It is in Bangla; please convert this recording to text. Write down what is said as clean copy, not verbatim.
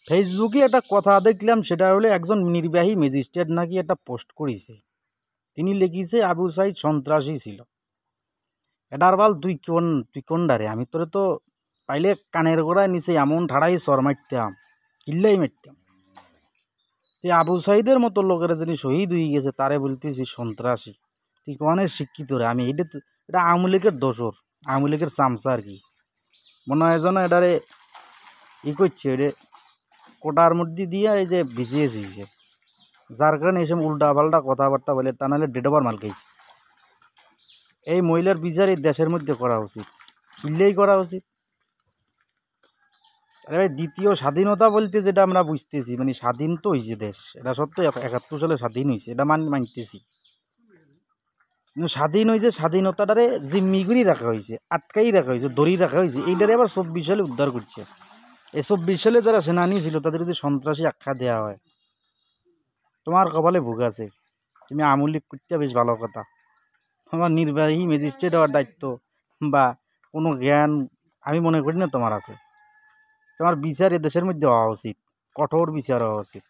ফেসবুকে একটা কথা দেখলাম, সেটা হলো একজন নির্বাহী ম্যাজিস্ট্রেট নাকি একটা পোস্ট করেছে। তিনি লিখিছে আবু সাইদ সন্ত্রাসী ছিল। এটার বাল তুই কোন ডারে, আমি তোরে তো পাইলে কানের গোড়ায় নিচে এমন ঠাড়াই সর মারতাম, কিল্লাই মারতাম। তুই আবু সাইদের মতো লোকেরা যিনি শহীদ হয়ে গেছে তারে বলতেছি সন্ত্রাসী, তুই অনেক শিক্ষিত রে। আমি এটা আওয়ামী লীগের দোসর, আওয়ামী লীগের চামচা আর কি। মনে হয় যেন এটারে করছে, এটা কোটার মধ্যে দিয়ে এই যে বিসিএস হয়েছে, যার কারণে এইসব উল্টা পাল্টা কথাবার্তা বলে, তা নাহলে ডেট ওভার মাল খাইছে। এই মহিলার বিচার এই দেশের মধ্যে করা উচিত, কিনলেই করা উচিত। আরে ভাই, দ্বিতীয় স্বাধীনতা বলতে যেটা আমরা বুঝতেছি, মানে স্বাধীন তো হয়েছে দেশ, এটা সত্য 71 সালে স্বাধীন হয়েছে, এটা মানতেছি। কিন্তু স্বাধীন হয়েছে, স্বাধীনতাটারে জিম্মি করে রাখা হয়েছে, আটকাই রাখা হয়েছে, ধরেই রাখা হয়েছে। এইটারে আবার 24 সালে উদ্ধার করছে। এই 24 সালে যারা সেনানি ছিল তাদের যদি সন্ত্রাসী আখ্যা দেওয়া হয়, তোমার কপালে ভোগ আছে। তুমি আওয়ামী লীগ করতে বেশ ভালো কথা, তোমার নির্বাহী ম্যাজিস্ট্রেট হওয়ার দায়িত্ব বা কোনো জ্ঞান আমি মনে করি না তোমার আছে। তোমার বিচার এ দেশের মধ্যে হওয়া উচিত, কঠোর বিচার হওয়া উচিত।